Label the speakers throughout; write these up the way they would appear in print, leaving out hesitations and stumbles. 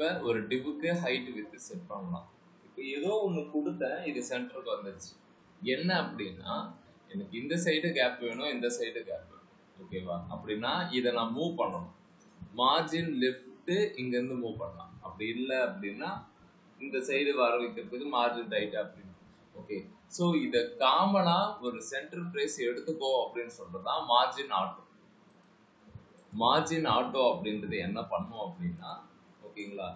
Speaker 1: இப்போ ஒரு டிவுக்கு height with set பண்ணலாம். இப்போ ஏதோ ஒன்று கொடுத்தேன், இது சென்டருக்கு வந்துருச்சு. என்ன அப்படின்னா எனக்கு இந்த சைடு கேப் வேணும், இந்த சைடு கேப் வேணும். ஓகேவா? அப்படின்னா இதை நான் மூவ் பண்ணணும். மார்ஜின் லெஃப்ட் இங்கேருந்து மூவ் பண்ணலாம். அப்படி இல்லை அப்படின்னா இந்த சைடு வர வைக்கிறதுக்கு மார்ஜின் ரைட் அப்படின்னு. ஓகே, ஸோ இதை காமனா ஒரு சென்டர் பிளேஸ் எடுத்துக்கோ அப்படின்னு சொல்றதுதான் மார்ஜின் ஆட்டோ. மார்ஜின் ஆட்டோ அப்படின்றது என்ன பண்ணும் அப்படின்னா, ஓகேங்களா,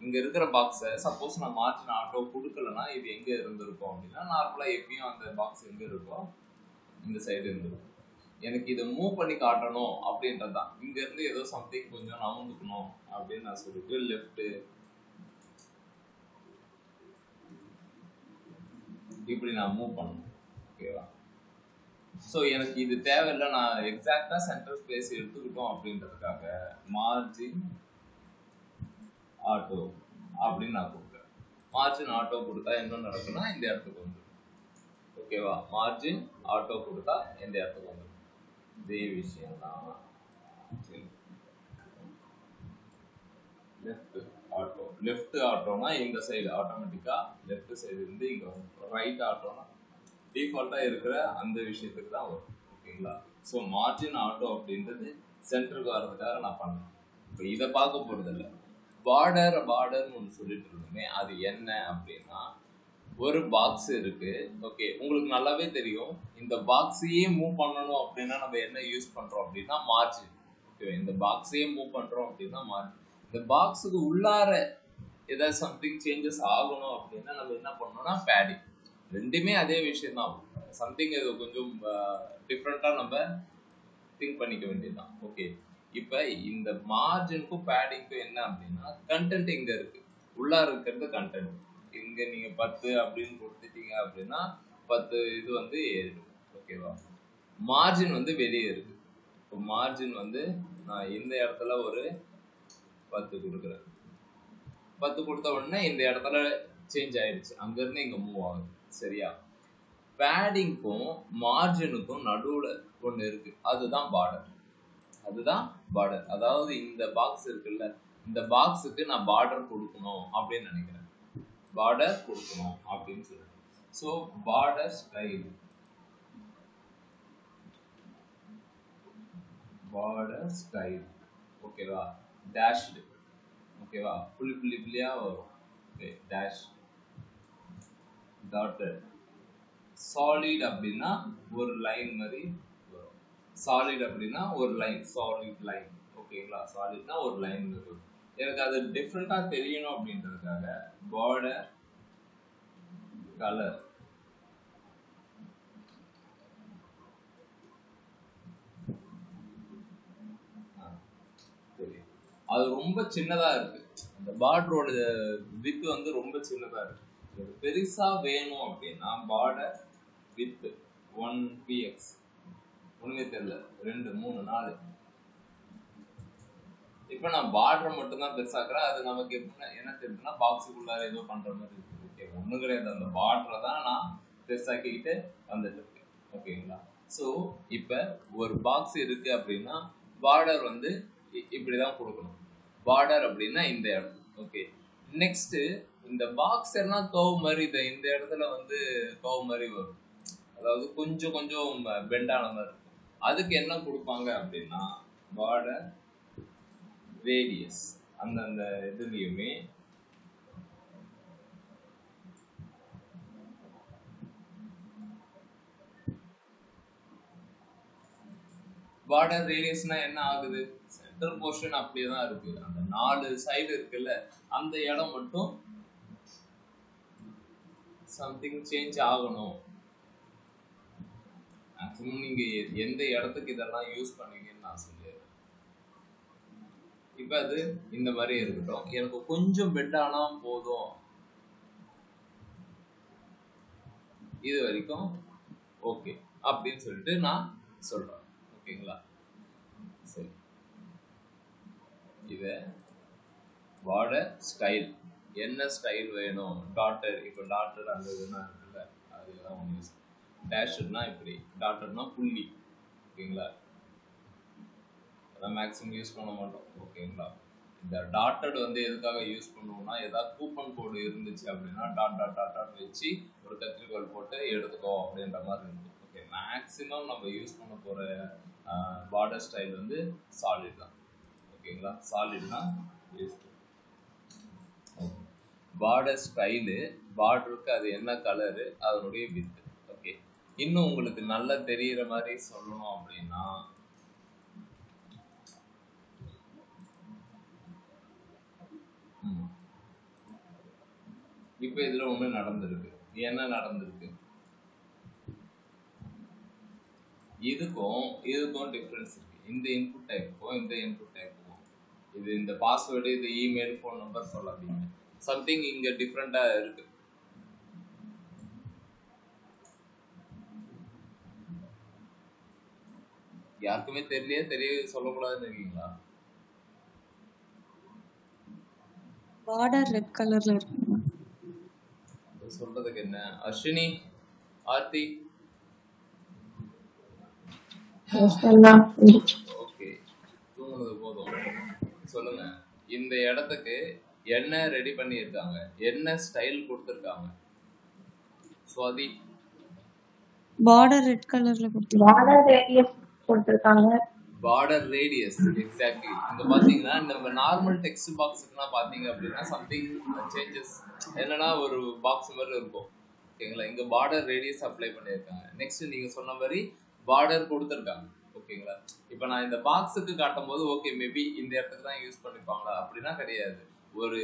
Speaker 1: இங்க இருக்கிற பாக்ஸை சப்போஸ் நான் மார்ஜின் ஆட்டோ கொடுக்கலன்னா இது எங்க இருந்திருக்கும் அப்படின்னா, நார்மலா எப்பயும் அந்த பாக்ஸ் எங்க இருக்கோ இந்த சைடு இருந்திருக்கும். எனக்கு இதை மூவ் பண்ணி காட்டணும் அப்படின்றதுதான். இங்க இருந்து ஏதோ சம்திங் கொஞ்சம் நவுந்துக்கணும் அப்படின்னு நான் சொல்லிட்டு லெஃப்ட் இப்படி நான் மூவ் பண்ணணும். ஓகேவா? ஸோ எனக்கு இது தேவையில்லை, நான் எக்ஸாக்டா சென்டர் ஸ்பேஸ் எடுத்துக்கிட்டோம் அப்படின்றதுக்காக மார்ஜின் ஆட்டோ அப்படின்னு நான் கொடுக்குறேன். மார்ஜின் ஆட்டோ கொடுத்தா என்ன நடக்கும்னா இந்த இடத்துக்கு வந்துடும். ஓகேவா? மார்ஜின் ஆட்டோ கொடுத்தா இந்த இடத்துக்கு வந்துடும். இதே விஷயம் தான் லெஃப்ட் ஆட்டோ. லெஃப்ட் ஆட்டோனா இந்த சைடு ஆட்டோமேட்டிக்கா லெஃப்ட் சைடு இருந்து இங்க வந்துடும். ரைட் ஆட்டோனா டிஃபால்ட்டா இருக்கிற அந்த விஷயத்துக்கு தான் வரும். ஓகேங்களா? ஸோ மார்ஜின் ஆட்டோ அப்படின்றது சென்டருக்கு வர்றதுக்காக நான் பண்ணேன். இப்போ இதை பார்க்க போறது இல்லை. பார்டர்னு ஒன்று சொல்லிட்டு இருந்தோமே, அது என்ன அப்படின்னா, ஒரு பாக்ஸ் இருக்கு. ஓகே, உங்களுக்கு நல்லாவே தெரியும் இந்த பாக்ஸையே மூவ் பண்ணணும் அப்படின்னா நம்ம என்ன யூஸ் பண்றோம் அப்படின்னா மார்ஜின். ஓகே, இந்த பாக்ஸையே மூவ் பண்றோம் அப்படின்னா மார்ஜின். இந்த பாக்ஸுக்கு உள்ளார ஏதாவது சம்திங் சேஞ்சஸ் ஆகணும் அப்படின்னா நம்ம என்ன பண்ணோம்னா பேடிங். ரெண்டுமே அதே விஷயம் தான். சம்திங் இது கொஞ்சம் டிஃப்ரெண்டா நம்ம திங்க் பண்ணிக்க வேண்டியதுதான். ஓகே, இப்போ இந்த மார்ஜினுக்கும் பேடிங்க்கும் என்ன அப்படின்னா, கண்டென்ட் இங்க இருக்கு, உள்ளார இருக்கிறது கண்டென்ட். இங்க நீங்க 10 அப்படின்னு கொடுத்துட்டீங்க அப்படின்னா 10 இது வந்து ஏறிடும். ஓகேவா? மார்ஜின் வந்து வெளியே இருக்கு. இப்போ மார்ஜின் வந்து நான் இந்த இடத்துல ஒரு 10 கொடுக்குறேன். 10 கொடுத்த உடனே இந்த இடத்துல சேஞ்ச் ஆயிடுச்சு, அங்க இருந்து இங்க மூவ் ஆகுது. சரியா? பேடிங்க்கும் மார்ஜினுக்கும் நடுவுல ஒண்ணு இருக்கு, அதுதான் பார்டர். அதுதான் பார்டர். அதாவது இந்த பாக்ஸ் இருக்குல்ல, இந்த பாக்ஸுக்கு நான் பார்டர் கொடுக்கணும் அப்படின்னு நினைக்கிறேன். பார்டர் கொடுக்கணும் அப்படின்னு சொல்லிட்டு, so border style, border style. ஓகேவா? டேஷ்டு. ஓகேவா? புள்ளி புள்ளி புள்ளியா வரும். Okay, dash, dotted. சாலிட் அப்படின்னா ஒரு லைன் மாதிரி வரும். சாலிட் அப்படின்னா ஒரு லைன், சாலிட் லைன். ஓகேங்களா? சாலிட்னா ஒரு லைன் வரும். எனக்கு அது டிஃப்ரெண்டா தெரியணும் அப்படின்றதுக்காக பார்டர் கலர், அது ரொம்ப சின்னதா இருக்கு. அந்த பார்டரோட வித் வந்து ரொம்ப சின்னதா இருக்கு. பெருசா வேணும் அப்படின்னா பார்டர் வித் 1 px, ஒண்ணுமே தெரியல, 2 3 4. இப்ப நான் பார்டரை மட்டும் தான் பெருசாக்குறேன். அது நமக்கு என்ன தெரியுதுன்னா பாக்ஸுக்குள்ளார ஏதோ பண்ற மாதிரி இருக்கு. ஓகே, ஒண்ணும் கிடையாது, அந்த பார்டரை தான் நான் பெருசாக்கிக்கிட்டு வந்துட்டு இருக்கேன். ஓகேங்களா? ஸோ இப்ப ஒரு பாக்ஸ் இருக்கு அப்படின்னா பார்டர் வந்து இப்படிதான் கொடுக்கணும். பார்டர் அப்படின்னா இந்த இடம். ஓகே, நெக்ஸ்ட் இந்த பாக்ஸ் எல்லாம் கர்வ் மாதிரி இந்த இடத்துல வந்து கர்வ் மாதிரி வரும், அதாவது கொஞ்சம் கொஞ்சம் பெண்டான மாதிரி இருக்கும். அதுக்கு என்ன கொடுப்பாங்க அப்படின்னா பார்டர் ரேடியஸ். அந்தந்த இதுலயுமே பார்டர் ரேடியஸ்னா என்ன ஆகுது, சென்டர் போர்ஷன் அப்படியே தான் இருக்கு. அந்த 4 சைடு இருக்குல்ல, அந்த இடம் மட்டும் சம்திங் சேஞ்ச் ஆகணும். மேக்ஸிமம் நீங்க எந்த இடத்துக்கு இதெல்லாம் யூஸ் பண்ணுவீங்கன்னு நான் சொல்லிடுறேன். இப்ப அது இந்த மாதிரி இருக்கட்டும், எனக்கு கொஞ்சம் பெட் ஆனா போதும், இது வரைக்கும் ஓகே அப்படின்னு சொல்லிட்டு நான் சொல்றேன். ஓகேங்களா? சரி, இத பார்டர் ஸ்டைல், என்ன ஸ்டைல் வேணும், டாட்டர். இப்போ டாட்டர் அந்த இதுனா இருக்குல்ல, அதுதான் ஒன்று யூஸ். டேஷ்னா இப்படி, டாட்டர்னா புள்ளி. ஓகேங்களா? அதான் மேக்ஸிமம் யூஸ் பண்ண மாட்டோம். ஓகேங்களா? இந்த டாட்டட் வந்து எதுக்காக யூஸ் பண்ணுவோம்னா, ஏதாவது கூப்பன் கோடு இருந்துச்சு அப்படின்னா டாட் டாட் டாட் டாட் வச்சு ஒரு கத்திரிக்கோல் போட்டு எடுத்துக்கோ அப்படின்ற மாதிரி இருந்துச்சு. ஓகே, மேக்ஸிமம் நம்ம யூஸ் பண்ண போகிற பார்டர் ஸ்டைல் வந்து சாலிட் தான். ஓகேங்களா, சாலிட்னா யூஸ் பார்டர் ஸ்டைலு, பார்டருக்கு அது என்ன கலரு, அதனுடைய வித்து. ஓகே, இன்னும் உங்களுக்கு நல்லா தெரிகிற மாதிரி சொல்லணும் அப்படின்னா, இப்போ இதில் ஒன்று நடந்திருக்கு. என்ன நடந்திருக்கு? இதுக்கும் டிஃப்ரென்ஸ் இருக்கு. இந்த இன்புட் டைப்புக்கும் இந்த இன்புட் டைப்புக்கும், இது இந்த பாஸ்வேர்டு, இது இமெயில், ஃபோன் நம்பர் சொல்லாதீங்க. சம்திங் இங்க டிஃப்ரெண்டா இருக்கு. யாருக்குமே தெரிய சொல்லக்கூடாதுன்னு இருக்கீங்களா?
Speaker 2: பார்டர் ரெட் கலர்ல இருக்கு.
Speaker 1: சொல்றதுக்கு என்ன? அஸ்வினி, ஆர்த்தி, ஓகே, தூங்குனது போதும். சொல்லுங்க, இந்த இடத்துக்கு என்ன ரெடி பண்ணியிருக்காங்க, என்ன ஸ்டைல் கொடுத்துருக்காங்க? சுவாதி,
Speaker 2: பார்டர் ரெட் கலர்ல
Speaker 3: கொடுத்திருக்காங்க.
Speaker 1: Border radius, exactly. இங்க பாத்தீங்கன்னா நம்ம நார்மல் டெக்ஸ்ட் பாக்ஸ்க்குலாம் பாத்தீங்க அப்படின்னா சம்திங் சேஞ்சஸ் என்னன்னா ஒரு பாக்ஸ் மாதிரி இருக்கும். ஓகேங்களா, இங்க பார்டர் ரேடியஸ் அப்ளை பண்ணியிருக்காங்க. நெக்ஸ்ட் நீங்க சொன்ன மாதிரி பார்டர் கொடுத்துருக்காங்க. ஓகேங்களா, இப்போ நான் இந்த பாக்ஸுக்கு காட்டும் போது ஓகே மேபி இந்த இடத்துக்கு தான் யூஸ் பண்ணிப்பாங்களா அப்படின்னா கிடையாது. ஒரு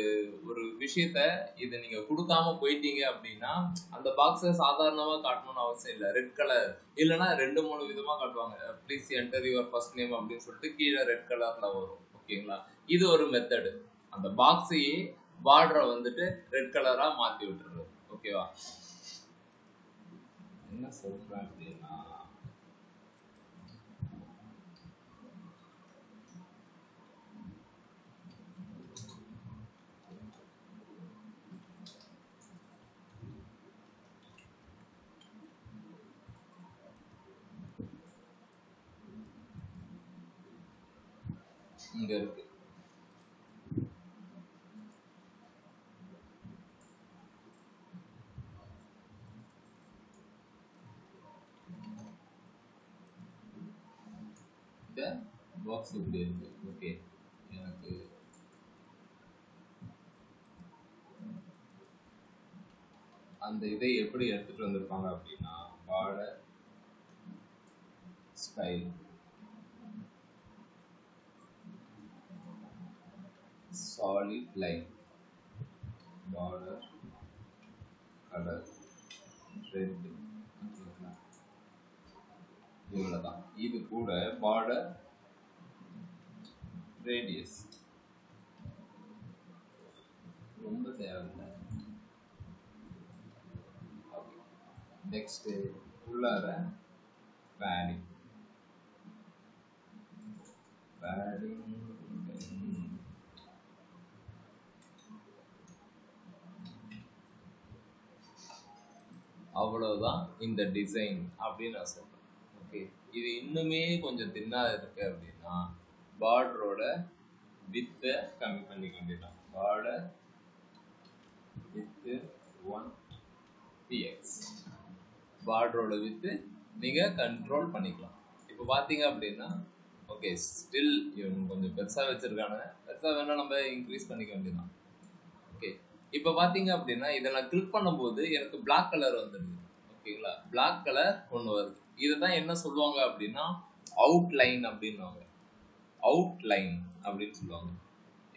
Speaker 1: ஒரு விஷயத்த இதை நீங்க கொடுக்காம போயிட்டீங்க அப்படின்னா அந்த பாக்ஸை சாதாரணமா காட்டணும்னு அவசியம் இல்லை. ரெட் கலர் இல்லைன்னா 2-3 விதமா காட்டுவாங்க. Please enter your first name அப்படின்னு சொல்லிட்டு கீழே ரெட் கலர்ல வரும். ஓகேங்களா, இது ஒரு மெத்தடு. அந்த பாக்ஸையே பார்டரை வந்துட்டு ரெட் கலரா மாத்தி விட்டுறது. ஓகேவா, என்ன சொல்றேன் அப்படின்னா, இங்க இருக்கு. இந்த பாக்ஸ் இப்படி இருக்கு. ஓகே, எனக்கு அந்த இதை எப்படி எடுத்துட்டு வந்திருப்பாங்க அப்படின்னா, border style, solid line, border color red, இவ்வளவுதான். இது கூட border radius ரொம்ப தேவையில்லை. நெக்ஸ்ட் உள்ளார padding அவ்வளவுதான் இந்த டிசைன் அப்படின்னு நான் சொல்றேன். ஓகே, இது இன்னுமே கொஞ்சம் தின்னா இருக்கு அப்படின்னா பார்டரோட வித்தை கம்மி பண்ணிக்க வேண்டியதான். பார்டர் வித்து 1px, பார்டரோட வித்து நீங்க கண்ட்ரோல் பண்ணிக்கலாம். இப்போ பாத்தீங்க அப்படின்னா ஓகே, ஸ்டில் இவங்க கொஞ்சம் பெருசா வச்சிருக்காங்க. பெருசா வேணா நம்ம இன்க்ரீஸ் பண்ணிக்க வேண்டியதான். ஓகே, இப்போ பாத்தீங்க அப்படின்னா இதை நான் கிளிக் பண்ணும்போது எனக்கு பிளாக் கலர் வந்துடுது. ஓகேங்களா, பிளாக் கலர் ஒன்று வருது. இதை தான் என்ன சொல்லுவாங்க அப்படின்னா அவுட்லைன் அப்படின்னுவாங்க. அவுட்லைன் அப்படின்னு சொல்லுவாங்க.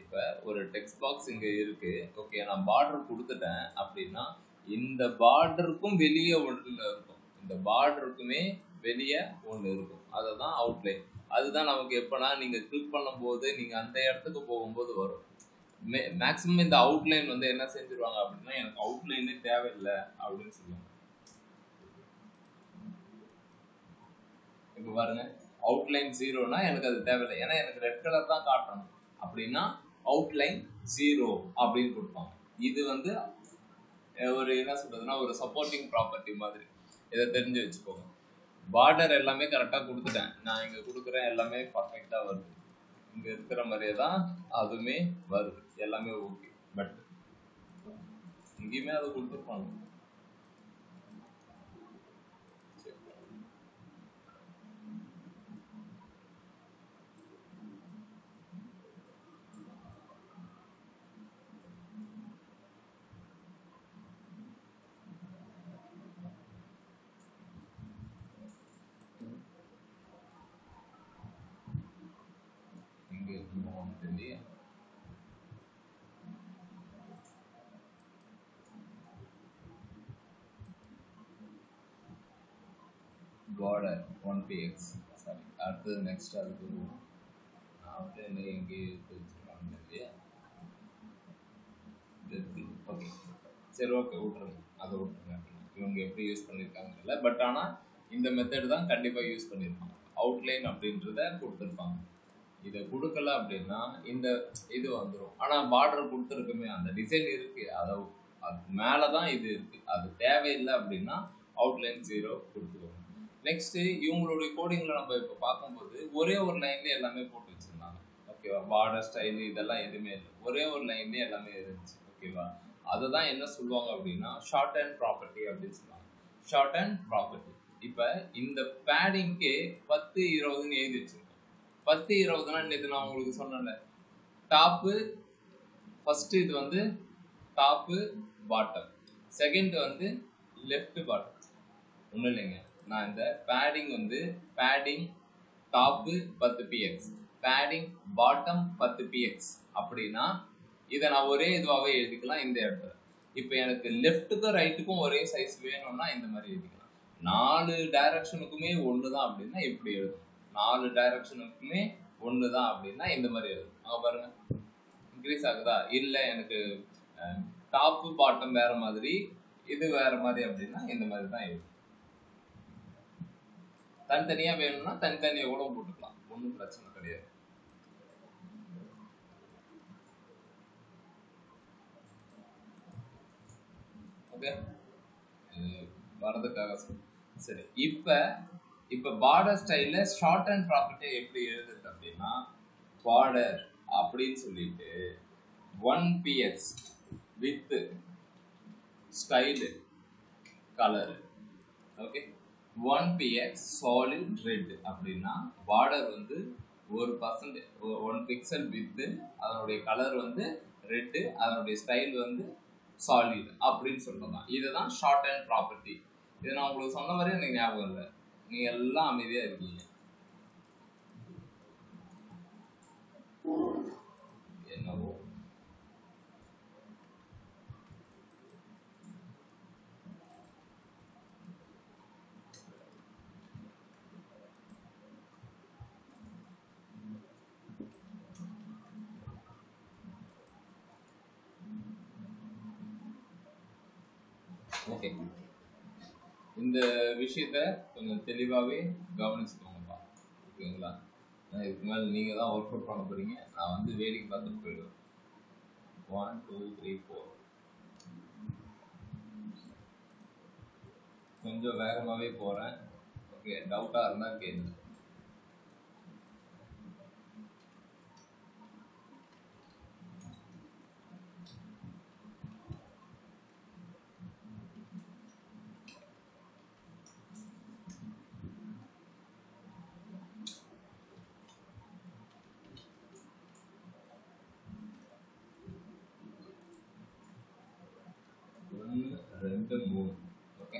Speaker 1: இப்போ ஒரு டெக்ஸ்ட் பாக்ஸ் இங்கே இருக்கு. ஓகே, நான் பார்டர் கொடுத்துட்டேன் அப்படின்னா இந்த பார்டருக்கும் வெளியே ஒன்று இருக்கும், இந்த பார்டருக்குமே வெளியே ஒன்று இருக்கும். அதை தான் அவுட்லைன். அதுதான் நமக்கு எப்போனா நீங்கள் கிளிக் பண்ணும்போது நீங்கள் அந்த இடத்துக்கு போகும்போது வரும். மேக்ஸிமம் இந்த அவுட்லைன் வந்து என்ன செஞ்சிருவாங்க அப்படின்னா எனக்கு அவுட்லைனே தேவையில்லை அப்படின்னு சொல்லுவாங்க. இப்போ பாருங்க, அவுட்லைன் 0னா எனக்கு அது தேவையில்லை, ஏன்னா எனக்கு ரெட் கலர் தான் காட்டணும் அப்படின்னா அவுட்லைன் 0 அப்படின்னு கொடுப்பாங்க. இது வந்து ஒரு என்ன சொல்றதுன்னா ஒரு சப்போர்ட்டிங் ப்ராப்பர்ட்டி மாதிரி. இதை தெரிஞ்சு வச்சுக்கோங்க. பார்டர் எல்லாமே கரெக்டாக கொடுத்துட்டேன், நான் இங்கே கொடுக்குறேன், எல்லாமே பர்ஃபெக்டாக வருது. இங்க இருக்கிற மாதிரியே தான் அதுவுமே வருது, எல்லாமே ஓகே. பட் இங்கேயுமே அதை கொடுத்துருப்பாங்க. இங்க தெரியல. border 1px. சாரி, அடுத்தது நெக்ஸ்ட் அதுக்கு அவுட்லைன் எங்கே தெரிஞ்சுக்கலாம் இல்லையா? ஓகே, சரி, ஓகே, விட்டுருங்க, அதை விட்டுருங்க. இவங்க எப்படி யூஸ் பண்ணியிருக்காங்க இல்லை, பட் ஆனால் இந்த மெத்தட் தான் கண்டிப்பாக யூஸ் பண்ணியிருப்பாங்க. அவுட்லைன் அப்படின்றத கொடுத்துருப்பாங்க. இதை கொடுக்கல அப்படின்னா இந்த இது வந்துடும். ஆனால் பார்டர் கொடுத்துருக்குமே, அந்த டிசைன் இருக்கு, அதை அது மேலே தான் இது இருக்கு, அது தேவையில்லை அப்படின்னா அவுட்லைன் 0 கொடுத்துருவோம். நெக்ஸ்ட் இவங்களுடைய கோடிங்ல நம்ம இப்போ பார்க்கும்போது ஒரே ஒரு லைன்ல எல்லாமே போட்டு வச்சிருந்தாங்க. ஓகேவா? பார்டர் ஸ்டைல் இதெல்லாம் எதுவுமே இல்லை, ஒரே ஒரு லைன்ல எல்லாமே இருந்துச்சு. ஓகேவா? அதுதான் என்ன சொல்லுவாங்க அப்படின்னா ஷார்ட் அண்ட் ப்ராப்பர்ட்டி அப்படின்னு சொல்லுவாங்க. Short and property. இப்போ இந்த பேடிங்க்கு 10-20ன்னு எழுதி வச்சிருக்கோம். 10-20னா நேற்று நான் உங்களுக்கு சொன்னேன்ல, டாப்பு ஃபர்ஸ்ட் இது வந்து டாப்பு பாட்டம், செகண்ட் வந்து லெஃப்ட் பாட்டம். ஒன்றும் இல்லைங்க, நான் இந்த பேடிங் வந்து padding top 10 px, padding bottom 10 px அப்படின்னா இதை நான் ஒரே இதுவாகவே எழுதிக்கலாம் இந்த இடத்துல. இப்போ எனக்கு லெஃப்ட்டுக்கும் ரைட்டுக்கும் ஒரே சைஸ் வேணும்னா இந்த மாதிரி எழுதிக்கலாம். 4 டைரக்ஷனுக்குமே ஒன்று தான் அப்படின்னா இப்படி எழுதணும். 4 டைரக்ஷனுக்குமே ஒன்று தான் அப்படின்னா இந்த மாதிரி எழுதணும். அங்கே பாருங்க, இன்க்ரீஸ் ஆகுதா? இல்லை, எனக்கு டாப்பு பாட்டம் வேற மாதிரி, இது வேற மாதிரி அப்படின்னா இந்த மாதிரி தான் எழுதணும். தனித்தனியா வேணும்னா தனித்தனியா கூட போட்டுக்கலாம், ஒன்றும் பிரச்சனை கிடையாது. ஓகே, வரதுக்காக சரி. இப்ப பார்டர் ஸ்டைல்ல ஷார்ட் அண்ட் ப்ராப்பர்ட்டி எப்படி எழுதுறது அப்படின்னா, பார்டர் அப்படின்னு சொல்லிட்டு 1px with style colour. Okay, 1px solid red அப்படின்னா பார்டர் வந்து 1 பிக்சல் வித் அதனுடைய கலர் வந்து ரெட், அதனுடைய ஸ்டைல் வந்து சாலிட் அப்படின்னு சொல்லலாம். இதுதான் ஷார்ட் அண்ட் ப்ராப்பர்ட்டி. இதை நான் உங்களுக்கு சொன்ன மாதிரி எனக்கு ஞாபகம் இல்லை, நீங்க எல்லாம் அமைதியா இருக்கீங்க. என்னவோ ஓகே, இந்த விஷயத்த கொஞ்சம் தெளிவாகவே கவனிச்சுக்கோங்கப்பா. ஓகேங்களா? இதுக்கு மேலே நீங்கள் தான் ஒர்க் அவுட் பண்ண போகிறீங்க, நான் வந்து வேடிக்கை பார்த்துட்டு போயிடுவேன். 1 2 3 4 கொஞ்சம் வேகமாகவே போகிறேன். ஓகே, டவுட்டாக இருந்தால் கேளுங்க. ரெண்டு மூணு. ஓகே,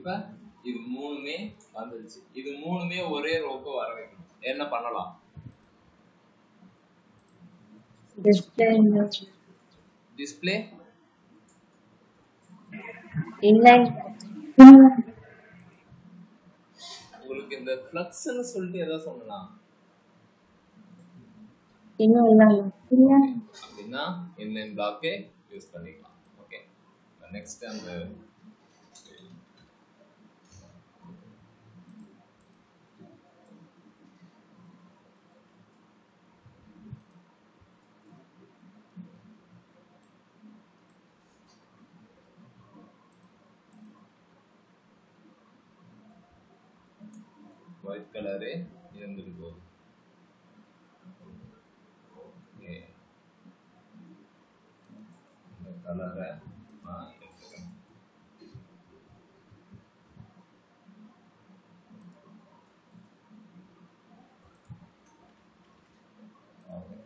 Speaker 1: இப்ப இது மூணுமே வந்துருச்சு. இது மூணுமே ஒரே ரோக்கு வர வைக்கணும். என்ன பண்ணலாம்? டிஸ்ப்ளே உங்களுக்கு இந்த ஃப்ளக்ஸ்னு சொல்லிட்டு ஏதோ சொல்லலாம் அப்படின்னா இன்லைன் பிளாக்கே யூஸ் பண்ணிக்கலாம். ஓகே, நெக்ஸ்ட் அந்த ஒயிட் கலரே இருந்துட்டு போகுது. ஓகே, இந்த கலரை நான் எடுத்துக்கிறேன். ஓகே,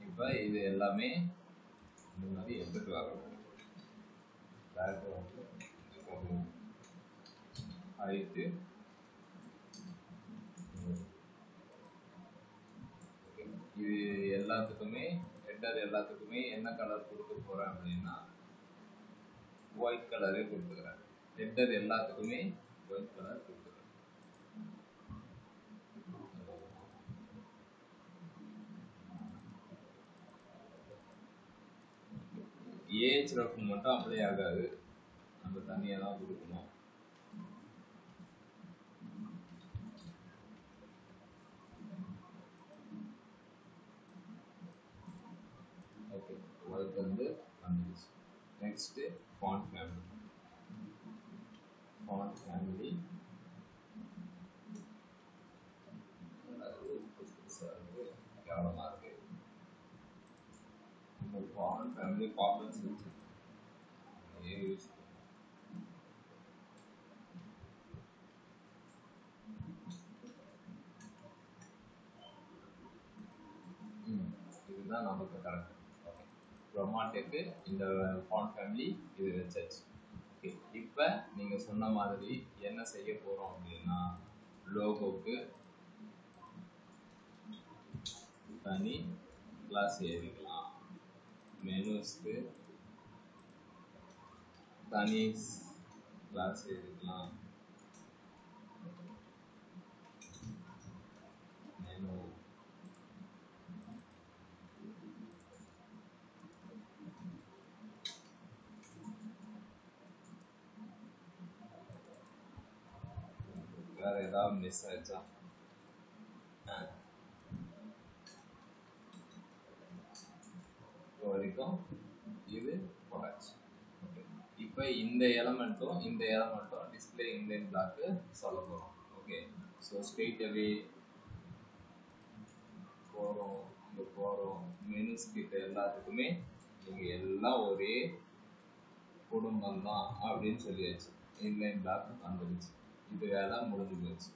Speaker 1: இப்போ இது எல்லாமே இந்த மாதிரி எடுத்துட்டு வரணும். ஹைட்டு இது எல்லாத்துக்குமே ஹெட்டர் எல்லாத்துக்குமே என்ன கலர் கொடுக்க போறேன் அப்படின்னா ஒயிட் கலரே கொடுத்துக்கிறேன். ஹெட்டர் எல்லாத்துக்குமே ஒயிட் கலர் கொடுத்துக்கிறேன். ஏஹெச்எஃப் மட்டும் அப்ளை ஆகாது, நம்ம தனியாக தான் கொடுக்கணும். ஓகே, ஒயிட் வந்து வந்துடுச்சு. Next font family. Font family கேவலமாக இருக்கு. இந்த ஃபாண்ட் ஃபேமிலி காப்பன்ஸ் வச்சு யூஸ் இதுதான் நமக்கு கரெக்ட். ஓகே, ரொமாட்டிக்கு இந்த ஃபாண்ட் ஃபேமிலி இது வச்சாச்சு. ஓகே, இப்போ நீங்கள் சொன்ன மாதிரி என்ன செய்ய போகிறோம் அப்படின்னா லோகோக்கு தனி கிளாஸ் எழுதிக்கலாம், மெனுஸ்க்கு தனி கிளாஸ் எழுதிக்கலாம், மெனு வேற ஏதாவது மிஸ் ஆயிடுச்சா? வரைக்கும் இது போடாச்சு. ஓகே, இப்போ இந்த எலமெண்ட்டும் இந்த எலமெண்ட்டும் டிஸ்பிளே இன்லைன் பிளாக்கு சொல்ல போகிறோம். ஓகே, ஸோ ஸ்ட்ரெயிட் அவே போகிறோம், இங்கே போகிறோம். மெனுஸ் கிட்ட எல்லாத்துக்குமே நீங்கள் எல்லாம் ஒரே குடும்பம் தான் அப்படின்னு சொல்லியாச்சு. இன்லைன் பிளாக் வந்துடுச்சு. இது வேலை முடிஞ்சு போச்சு.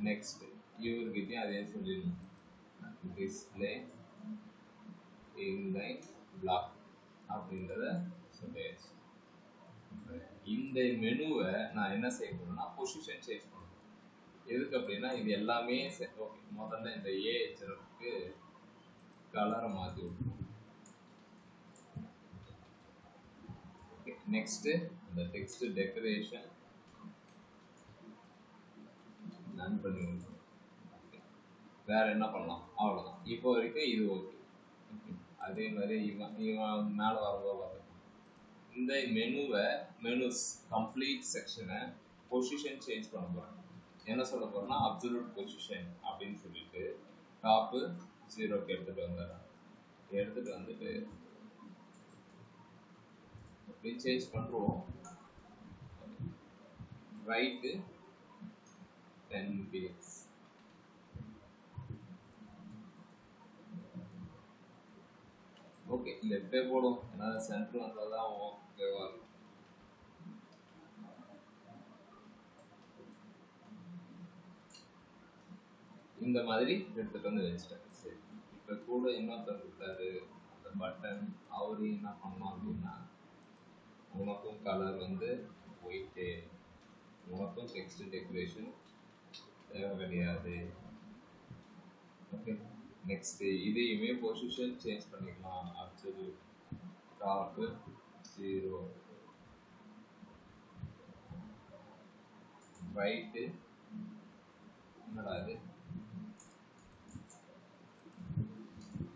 Speaker 1: நெக்ஸ்ட் இவர்கிட்டையும் அதே சொல்லிடணும், டிஸ்பிளே இன்லைன் பிளாக் அப்படின்றத சொல்லியாச்சு. இந்த மெனுவை நான் என்ன செய்ய போறேன்னா பொசிஷன் சேஞ்ச் பண்ணுவேன். எதுக்கு அப்படின்னா இது எல்லாமே ஓகே, முதல்ல இந்த ஏஹெச்எஃப்க்கு கலரை மாற்றி விட்டுருவோம். ஓகே, நெக்ஸ்ட் இந்த டெக்ஸ்ட் டெக்கரேஷன் நன் பண்ணி விட்டுருவோம். வேற என்ன பண்ணலாம்? அவ்வளோதான். இப்போ வரைக்கும் இது ஓகே. அதே மாதிரி இவன் மேலே வரவோ பார்த்துக்கணும். இந்த மெனுஸ் கம்ப்ளீட் செக்ஷனை பொசிஷன் சேஞ்ச் பண்ண போகிறேன். என்ன சொல்ல போகிறேன்னா அப்சல்யூட் பொசிஷன் அப்படின்னு சொல்லிட்டு டாப்பு 0க்கு எடுத்துகிட்டு வந்துடுறேன். எடுத்துகிட்டு வந்துட்டு அப்படி சேஞ்ச் பண்ணுறோம். Right 10 px. ஓகே, லெஃப்டே போடும், ஏன்னா சென்டர் வந்தால் தான் ஓகேவா இருக்கும். இந்த மாதிரி எடுத்துகிட்டு வந்து வச்சுட்டேன். சரி, இப்போ கூட இன்னொருத்தர் இருக்காரு அந்த பட்டன், அவரு என்ன பண்ணோம் அப்படின்னா உனக்கும் கலர் வந்து ஒயிட்டு உனக்கும் டெக்ஸ்ட் டெக்கரேஷன் தேவை கிடையாது. ஓகே, நெக்ஸ்ட் இதையுமே பொசிஷன் சேஞ்ச் பண்ணிக்கலாம். அப்சல்யூட் டாப் 0, ரைட்டு என்னடா இது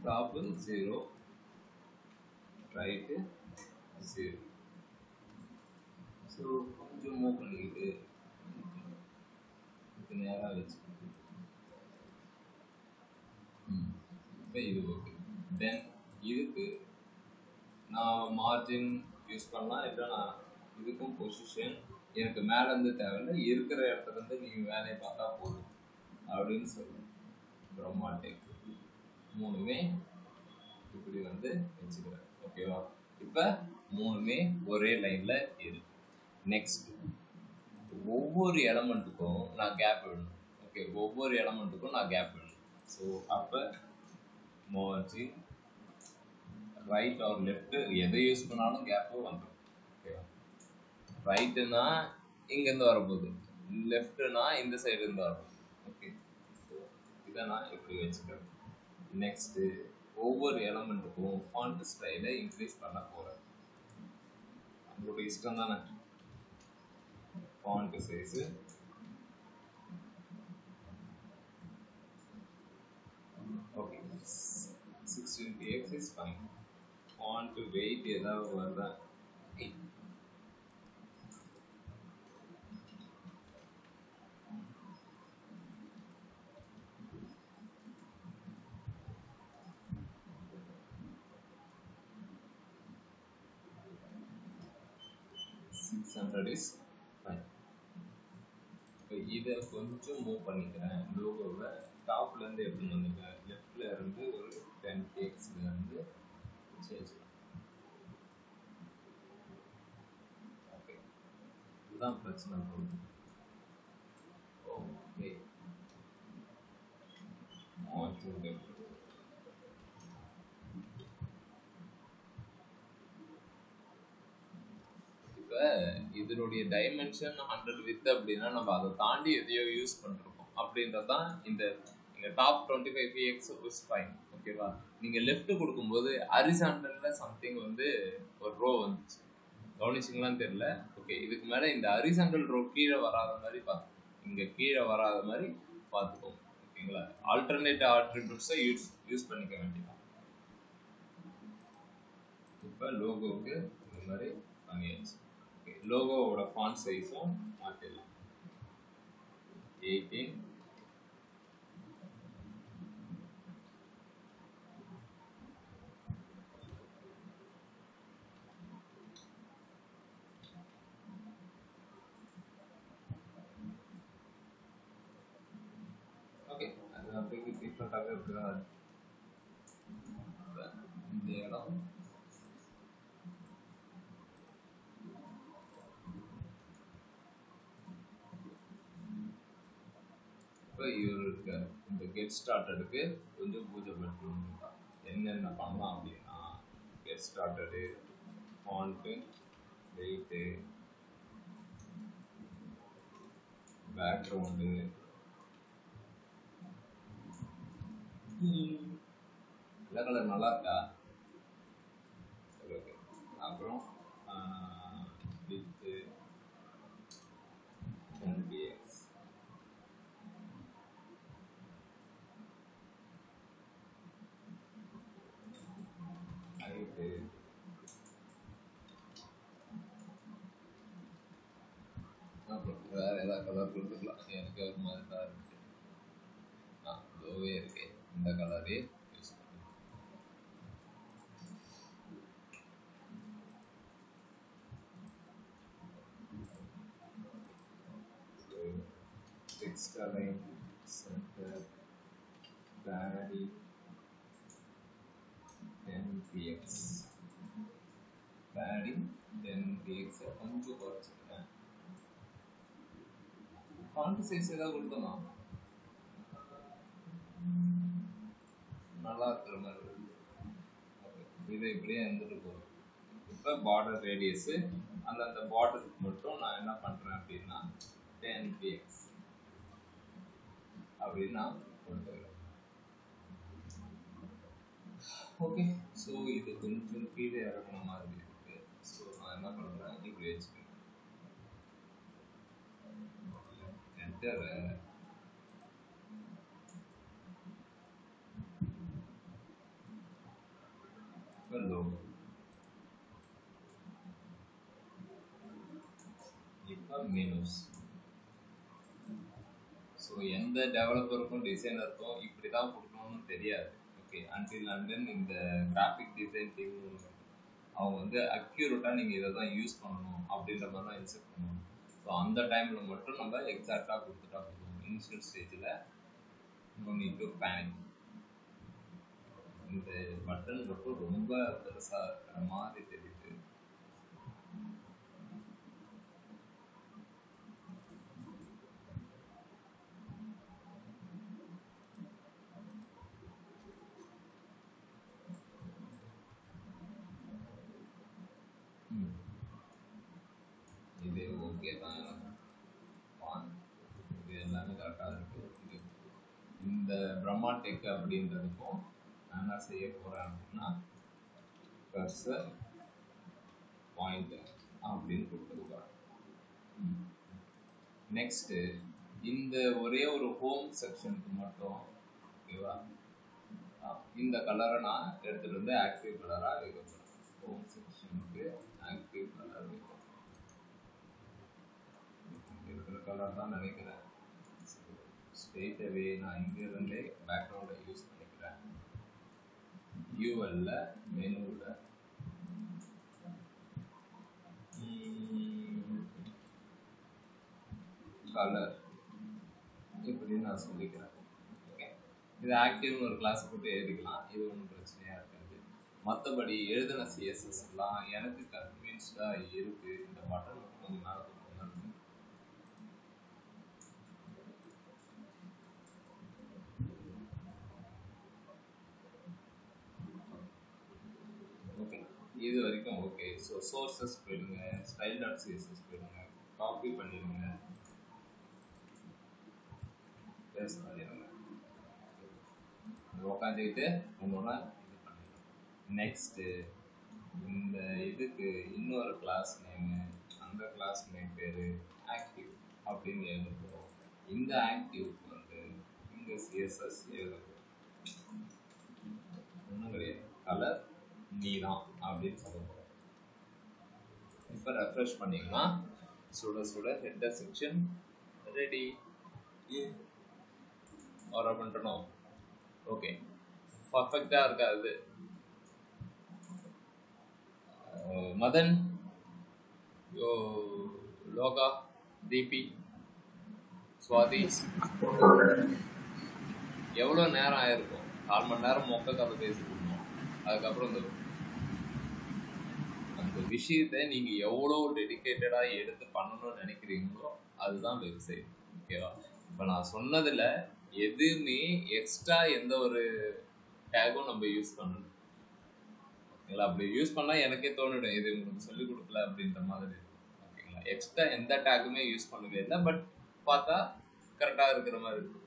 Speaker 1: டாப் 0, ரைட்டு 0. ஸோ கொஞ்சம் மூவ் பண்ணிக்கிட்டு இது நேராக வச்சு இப்போ இது ஓகே. தென் இதுக்கு நான் மார்ஜின் யூஸ் பண்ணலாம், இல்லைனா இதுக்கும் பொசிஷன் எனக்கு மேலேருந்து தேவையில்லை, இருக்கிற இடத்துலேருந்து நீங்கள் வேலையை பார்த்தா போதும் அப்படின்னு சொல்லுவேன். ப்ரொமாட்டிக் மூணுமே இப்படி வந்து வச்சுக்கிறேன். ஓகேவா? இப்போ மூணுமே ஒரே லைனில் இருக்கு. நெக்ஸ்ட் ஒவ்வொரு எலமெண்ட்டுக்கும் நான் கேப் விடணும். ஓகே, ஒவ்வொரு எலமெண்ட்டுக்கும் நான் கேப் விடணும். ஸோ அப்போ மார்ஜின் ரைட் ஆர் லெஃப்ட் எதை யூஸ் பண்ணாலும் கேப்பு வந்துடும். ஓகேவா? ரைட்டுனா இங்கேருந்து வரப்போகுது, லெஃப்ட்னா இந்த சைடுலேருந்து வரப்போகுது. ஓகே, ஸோ இதை நான் இப்படி வச்சுக்கிறேன். நெக்ஸ்ட்டு ஒவ்வொரு எலமெண்ட்டுக்கும் ஃபாண்ட் ஸ்டைலை இன்க்ரீஸ் பண்ண போகிறேன். உங்களோட இஷ்டம் தானே. Font size okay 16px is fine. Font weight ஏதாவது வருதா? 600 இஸ் ஃபைன். இப்போ இதை கொஞ்சம் மூவ் பண்ணிக்கிறேன். லோகோவை டாப்லேருந்து எப்படி வந்துட்டேன், லெஃப்டில் இருந்து ஒரு 10pxலேருந்து சேஞ்ச் பண்ணேன். ஓகே, இதுதான் பிரச்சனை போகுது. ஓகே, இப்போ இதனுடைய டைமென்ஷன் 100 வித் அப்படின்னா நம்ம அதை தாண்டி எதையோ யூஸ் பண்ணிருக்கோம் அப்படின்றது தான் இந்த டாப் 25px இஸ் ஃபைன். ஓகேவா? நீங்கள் லெஃப்ட் கொடுக்கும்போது ஹரிசாண்டலில் சம்திங் வந்து ஒரு ரோ வந்துச்சு, கவனிச்சிங்களான்னு தெரியல. ஓகே, இதுக்கு மேலே இந்த ஹரிசாண்டல் ரோ கீழே வராத மாதிரி பார்த்து, இங்கே கீழே வராத மாதிரி பார்த்துக்கோங்க. ஓகேங்களா? ஆல்டர்னேட் ஆட்ரிபியூட்ஸை யூஸ் பண்ணிக்க வேண்டியதான். இப்போ லோகோவுக்கு இந்த மாதிரி பண்ணியாச்சு. லோகோவோட ஃபாண்ட் சைஸும் மாற்றிடலாம். 18 ஓகே, அது அப்படியே டிஃப்ரெண்ட்டாகவே இருக்குதா இந்த இடம். இப்போ இவர் இருக்கார், இந்த கெட் ஸ்டார்டடுக்கு கொஞ்சம் பூஜை பண்ணணும். என்னென்ன பண்ணலாம் அப்படின்னா, get started, font, weight, background, எல்லா கலர் நல்லா இருக்கா? ஓகே, அப்புறம் வித்து 10px, ஹைட்டு, அப்புறம் வேறு ஏதாவது கலர் கொடுத்துக்கலாம். எனக்கு ஒரு மாதிரி தான் இருக்கு. லோவே இருக்கு, இந்த கலரே யூஸ் பண்ணுங்க. Text align, centre, padding 10px, padding 10px கொஞ்சம் குறைச்சிக்கிறேன். ஃபாண்ட் சைஸ் ஏதாவது கொடுத்தோமா நல்லா இருக்கிற மாதிரி இருக்கு. இதை இப்படியே இருந்துட்டு போகும். இப்போ பார்டர் ரேடியஸு அந்த பார்டருக்கு மட்டும் நான் என்ன பண்ணுறேன் அப்படின்னா 10px அப்படின்னா கொடுத்துருக்கேன். ஓகே, ஸோ இது கொஞ்சம் கீழே இறக்குன மாதிரி இருக்கு. ஸோ நான் என்ன பண்ணுறேன், இப்படி வச்சுக்கேன். Enter logo. இப்போ மெனுஸ். ஸோ எந்த டெவலப்பருக்கும் டிசைனருக்கும் இப்படி தான் கொடுக்கணும்னு தெரியாது. ஓகே, அன்டில் அண்ட் தென் இந்த கிராஃபிக் டிசைன் டீம் அவங்க வந்து அக்யூரேட்டாக நீங்கள் இதை தான் யூஸ் பண்ணணும் அப்படின்ற மாதிரி தான் இன்செக்ட் பண்ணணும். ஸோ அந்த டைமில் மட்டும் நம்ம எக்ஸாக்டாக கொடுத்துட்டா போதும். இனிஷியல் ஸ்டேஜில் நோ நீட் டு பேனிக். இந்த பட்டன் மட்டும் ரொம்ப பெருசாக இருக்கிற மாதிரி தெரியுது. இது ஓகே தான், இது எல்லாமே கரெக்டாக இருக்குது. இந்த பிரம்மா டெக் அப்படின்றதுக்கும் நான் என்ன செய்ய போகிறேன் அப்படின்னா கர்சர் பாயிண்டர் அப்படின்னு கொடுத்துருக்கேன். நெக்ஸ்ட்டு இந்த ஒரே ஒரு ஹோம் செக்ஷனுக்கு மட்டும் ஓகேவா, இந்த கலரை நான் எடுத்துகிட்டு வந்து ஆக்டிவ் கலராக வைக்க போகிறேன். ஹோம் செக்ஷனுக்கு ஆக்டிவ் கலர் வைக்க இருக்கிற கலர் தான் நினைக்கிறேன். ஸ்ட்ரெயிட்டாகவே நான் இங்கிருந்தே பேக்ரவுண்டை யூஸ் பண்ணிக்கிறேன். யூஎல்ல மெனுவில் கலர் இப்படின்னு நான் சொல்லிக்கிறேன். ஓகே, இது ஆக்டிவ்னு ஒரு கிளாஸ் போட்டு எழுதிக்கலாம், இது ஒன்றும் பிரச்சனையாக இருக்காது. மற்றபடி எழுதின சிஎஸ்எஸ் எல்லாம் எனக்கு கன்வீன்ஸ்டாக இருக்குது. இந்த பட்டன் கொஞ்சம் மேலே போகணும். ஓகே, இது வரைக்கும் ஓகே. ஸோ சோர்ஸஸ் போயிடுங்க, ஸ்டைல் டாட் சிஎஸ்எஸ் போயிடுங்க, காப்பி பண்ணிடுங்க, பேஸ்ட் பண்ணிடுங்க. உட்காந்துக்கிட்டு ஒன்றா இது பண்ணிடுங்க. நெக்ஸ்ட்டு இந்த இதுக்கு இன்னொரு கிளாஸ் நேமு, அந்த கிளாஸ் நேம் பேர் ஆக்டிவ் அப்படின்னு எழுதுகிறோம். இந்த ஆக்டிவ்க்கு வந்து இந்த சிஎஸ்எஸ் எழுதுகிறோம். ஒன்றும் கிடையாது, கலர் நீ தான் அப்படின்னு சொல்ல போகிறோம். இப்போ ரெஃப்ரெஷ் பண்ணிங்கன்னா சுட சுட ஹெட்டர் செக்ஷன் ரெடி. ஆரோ பண்ணிட்டோம். ஓகே, பர்ஃபெக்டாக இருக்காது. மதன், யோ லோகா, தீபி, சுவாதி, எவ்வளோ நேரம் ஆயிருக்கும்? 4 மணி நேரம் மொக்க கதை பேசிட்டு இருந்தோம். அதுக்கப்புறம் அந்த விஷயத்தை நீங்கள் எவ்வளோ டெடிக்கேட்டடாக எடுத்து பண்ணணும்னு நினைக்கிறீங்களோ அதுதான் வெப்சைட். ஓகேவா? இப்போ நான் சொன்னதில் எதுவுமே எக்ஸ்ட்ரா எந்த ஒரு டேகும் நம்ம யூஸ் பண்ணணும். ஓகேங்களா? அப்படி யூஸ் பண்ணால் எனக்கே தோணிடும் இது உங்களுக்கு சொல்லிக் கொடுக்கல அப்படின்ற மாதிரி. ஓகேங்களா? எக்ஸ்ட்ரா எந்த டேக்குமே யூஸ் பண்ணவே இல்லை, பட் பார்த்தா கரெக்டாக இருக்கிற மாதிரி இருக்கு.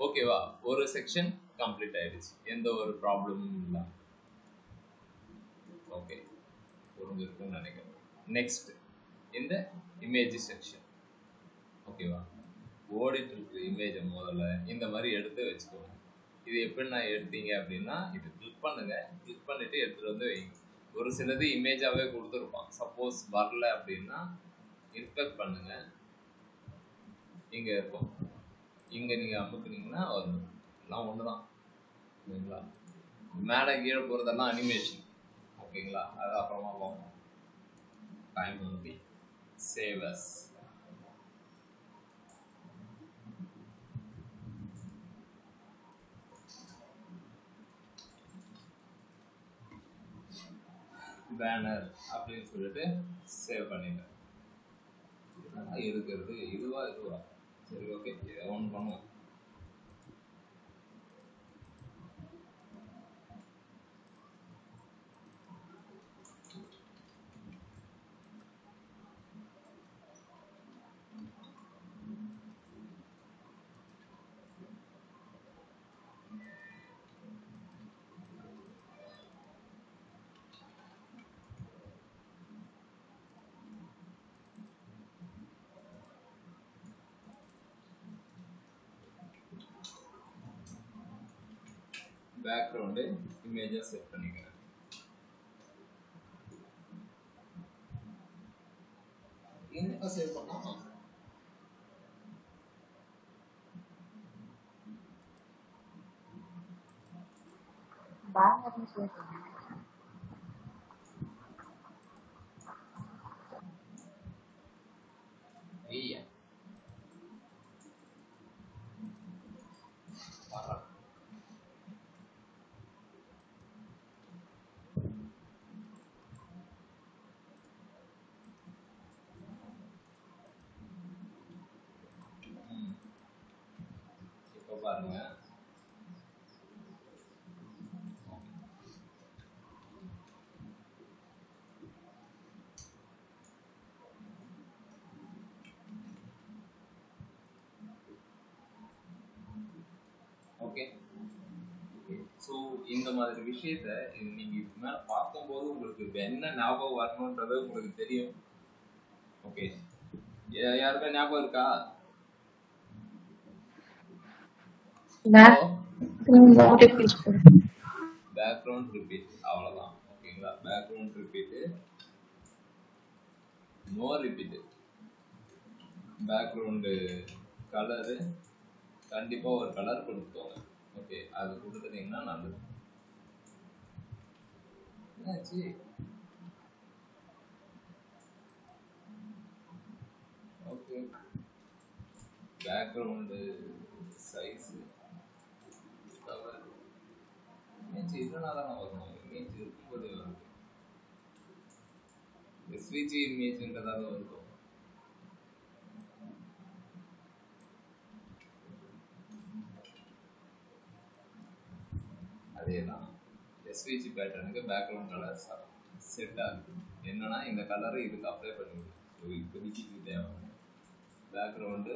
Speaker 1: ஓகேவா? ஒரு செக்ஷன் கம்ப்ளீட் ஆயிடுச்சு, எந்த ஒரு ப்ராப்ளமும் இல்லை. ஓகே, புரிஞ்சிருக்குன்னு நினைக்கிறேன். நெக்ஸ்ட் இந்த இமேஜ் செக்ஷன். ஓகேவா? ஓடிட்டு இருக்கிற இமேஜை முதல்ல இந்த மாதிரி எடுத்து வச்சுக்கோங்க. இது எப்படி நான் எடுத்தீங்க அப்படின்னா, இது கிளிக் பண்ணுங்க, கிளிக் பண்ணிட்டு எடுத்துகிட்டு வந்து வைங்க. ஒரு சிலது இமேஜாகவே கொடுத்துருப்பான். சப்போஸ் வரல அப்படின்னா இன்ஸ்பெக்ட் பண்ணுங்க, இங்கே இருக்கும். இங்கே நீங்கள் அமுக்குனீங்கன்னா வரும். எல்லாம் ஒன்று தான். ஓகேங்களா? மேலே கீழே போகிறதெல்லாம் அனிமேஷன். ஓகேங்களா? அது அப்புறமா பார்ப்போம். Time only save as. Banner அப்படின்னு சொல்லிட்டு சேவ் பண்ணிட்டேன். இருக்கிறது இதுவா? சரி, ஓகே, இதை ஒன்று பண்ணுவோம். பேக்ரவுண்டு இமேஜை செட் பண்ணிக்கிறேன். என்ன சேவ் பண்ணா
Speaker 2: பேனர்னு சொல்லுங்க.
Speaker 1: ஐயா வரா இப்போ பாருங்க. ஓகே, ஸோ இந்த மாதிரி விஷயத்த நீங்க இதுக்கு மேல பார்க்கும்போது உங்களுக்கு என்ன ஞாபகம் வரணுன்றது உங்களுக்கு தெரியும். ஓகே, யாருக்கா ஞாபகம் இருக்கா? பேக்ரவுண்ட் ரிப்பீட், அவ்வளவுதான். ஓகேங்களா? Background repeat, no repeat. Background colour கண்டிப்பா ஒரு கலர் கொடுத்துக்கோங்க. ஓகே, அது கொடுத்துட்டீங்கன்னா நல்லது. என்னாச்சு? Okay, background size colour image இதனால தான் வரும். இமேஜ் இருக்கும்போது வரும். எஸ்விஜி இமேஜ்ன்றதால வரும். அதேதான், எஸ்விஜி பேட்டர்னுக்கு பேக்ரவுண்ட் கலர் செட் ஆகுது. என்னன்னா இந்த கலரை இதுக்கு அப்ளை பண்ணிடுது. ஸோ இப்போதைக்கு இது தேவை. பேக்ரவுண்டு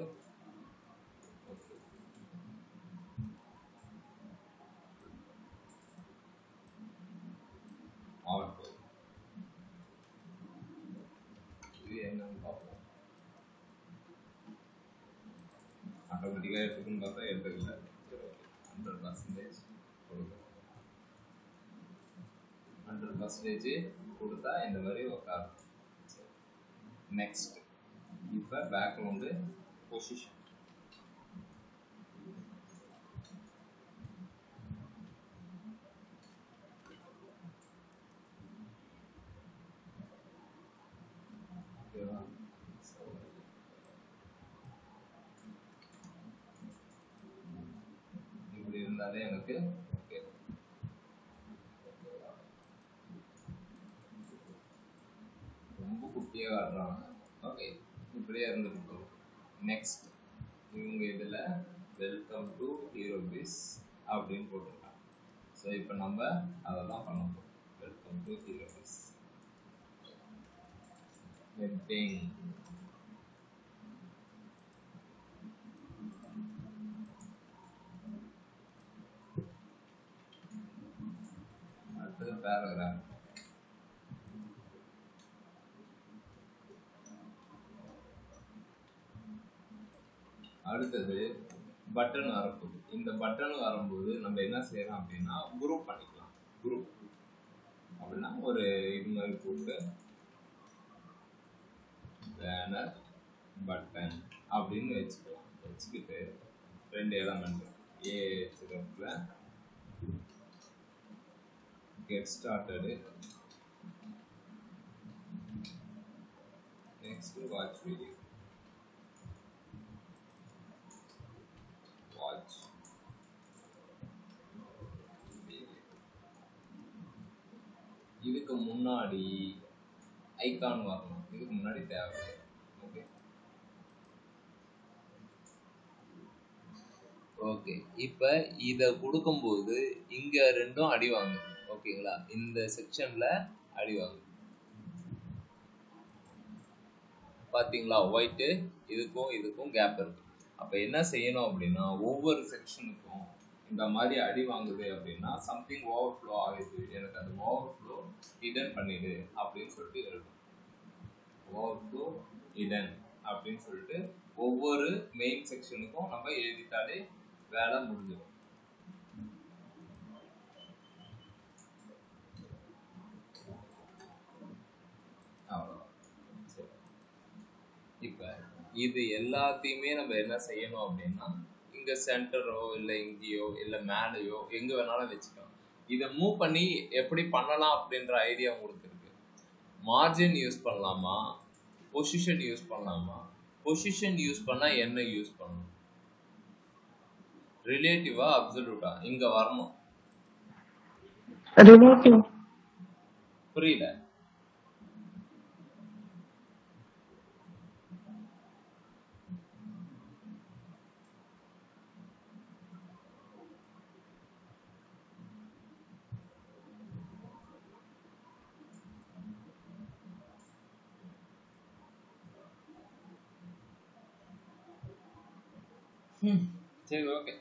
Speaker 1: ஆட்டோ, இது என்னன்னு பார்ப்போம். ஆட்டோமேட்டிக்காக எடுத்துக்குன்னு பார்த்தா எடுத்துக்கல. 100% கொடுக்கும். 100% கொடுத்தா இந்த மாதிரி உட்காரும். நெக்ஸ்ட், இப்போ பேக்ரவுண்டு பொசிஷன். ஓகேவா? இப்படி இருந்தாலே எனக்கு ஓகே. ரொம்ப குட்டியாக காட்டுறாங்க. ஓகே, இப்படியே இருந்துட்டு. நெக்ஸ்ட், இவங்க இதில் வெல்கம் டு ஹீரோ பிஸ் அப்படின்னு போட்டிருக்காங்க. ஸோ இப்போ நம்ம அதெல்லாம் பண்ண போகிறோம். வெல்கம் டு ஹீரோ பிஸ் ஹெட்டிங். அடுத்தது பேராகிராஃப். அடுத்தது பட்டன் வரப்போகுது. இந்த பட்டன் வரும்போது நம்ம என்ன செய்யலாம் அப்படின்னா குரூப் பண்ணிக்கலாம். குரூப் அப்படின்னா ஒரு இது மாதிரி போட்டு பேனர் பட்டன் அப்படின்னு வச்சுக்கலாம். வச்சுக்கிட்டு ரெண்டு எலமெண்ட் ஏல get started, next watch video. Watch இதுக்கு முன்னாடி ஐகான் வரணும். இதுக்கு முன்னாடி தேவை. ஓகே ஓகே, இப்போ இதை கொடுக்கும்போது இங்கே ரெண்டும் அடி வாங்குது. ஓகேங்களா? இந்த செக்ஷனில் அடி வாங்குது. பார்த்தீங்களா? ஒயிட்டு இதுக்கும் இதுக்கும் கேப் இருக்கு. அப்போ என்ன செய்யணும் அப்படின்னா ஒவ்வொரு செக்ஷனுக்கும் இந்த மாதிரி அடி வாங்குது அப்படின்னா சம்திங் ஓவர்ஃப்ளோ ஆகுது, எனக்கு அது ஓவர்ஃப்ளோ ஹிடன் பண்ணிடு அப்படின்னு சொல்லிட்டு எழுதணும். ஓவர்ஃப்ளோ ஹிடன் அப்படின்னு சொல்லிட்டு ஒவ்வொரு மெயின் செக்ஷனுக்கும் நம்ம எழுதிட்டாலே வேலை முடிஞ்சிடும். இது எல்லாத்தையுமே நம்ம என்ன செய்யணும் அப்படின்னா இங்க சென்டரோ இல்ல இங்கேயோ இல்ல மேலேயோ எங்க வேணாலும் வச்சுக்கலாம். இதை மூவ் பண்ணி எப்படி பண்ணலாம் அப்படின்ற ஐடியா உங்களுக்கு இருக்கு. மார்ஜின் யூஸ் பண்ணலாமா, பொசிஷன் யூஸ் பண்ணலாமா? பொசிஷன் யூஸ் பண்ணா என்ன யூஸ் பண்ணணும்? ரிலேட்டிவா அப்சல்யூட்டா? இங்க வரணும்.
Speaker 2: ரிலேட்டிவ்.
Speaker 1: புரியல. சரி, ஓகே.